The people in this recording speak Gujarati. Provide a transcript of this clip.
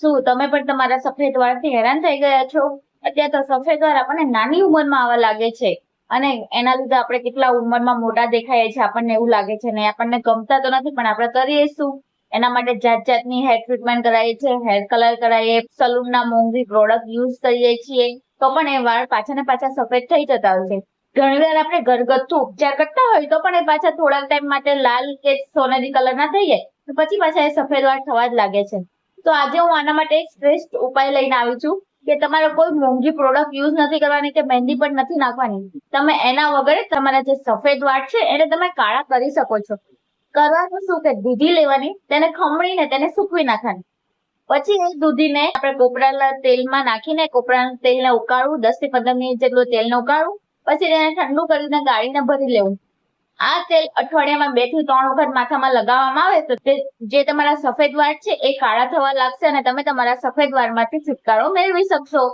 શું તમે પણ તમારા સફેદ વાળથી હેરાન થઈ ગયા છો? અત્યારે તો સફેદ વાળ આપણને નાની ઉંમરમાં આવવા લાગે છે અને એના લીધે આપણે કેટલા ઉંમરમાં મોટા દેખાઈએ છીએ, આપણને એવું લાગે છે ને આપણને ગમતા તો નથી, પણ આપણે કરીએ શું? એના માટે જાત જાતની હેર ટ્રીટમેન્ટ કરાવીએ છીએ, હેર કલર કરાવીએ, સલૂનના મોંઘી પ્રોડક્ટ યુઝ કરીએ છીએ, તો પણ એ વાળ પાછા ને પાછા સફેદ થઈ જતા હોય છે. ઘણી વાર આપણે ઘરગથ્થુ ઉપચાર કરતા હોય તો પણ એ પાછા થોડાક ટાઈમ માટે લાલ કે સોનેરી કલર ના થઈ જાય, પછી પાછા એ સફેદ વાળ થવા જ લાગે છે. તો આજે હું આના માટે એક શ્રેષ્ઠ ઉપાય લઈને આવી છું કે તમારે કોઈ મોંઘી પ્રોડક્ટ યુઝ નથી કરવાની કે મહેંદી પણ નથી નાખવાની. તમે એના વગર તમારા જે સફેદ વાળ છે એને તમે કાળા કરી શકો છો. કરવાનું શું કે દૂધી લેવાની, તેને ખમણીને તેને સૂકવી નાખવાની. પછી એ દૂધીને આપણે કોપરાના તેલમાં નાખીને કોપરાના તેલને ઉકાળવું, 10 થી 15 મિનિટ જેટલું તેલને ઉકાળવું, પછી તેને ઠંડુ કરીને ગાળીને ભરી લેવું. આ તેલ અઠવાડિયામાં 2 થી 3 વખત માથામાં લગાવવામાં આવે તો તે જે તમારા સફેદ વાળ છે એ કાળા થવા લાગશે અને તમે તમારા સફેદ વાળમાંથી છુટકારો મેળવી શકશો.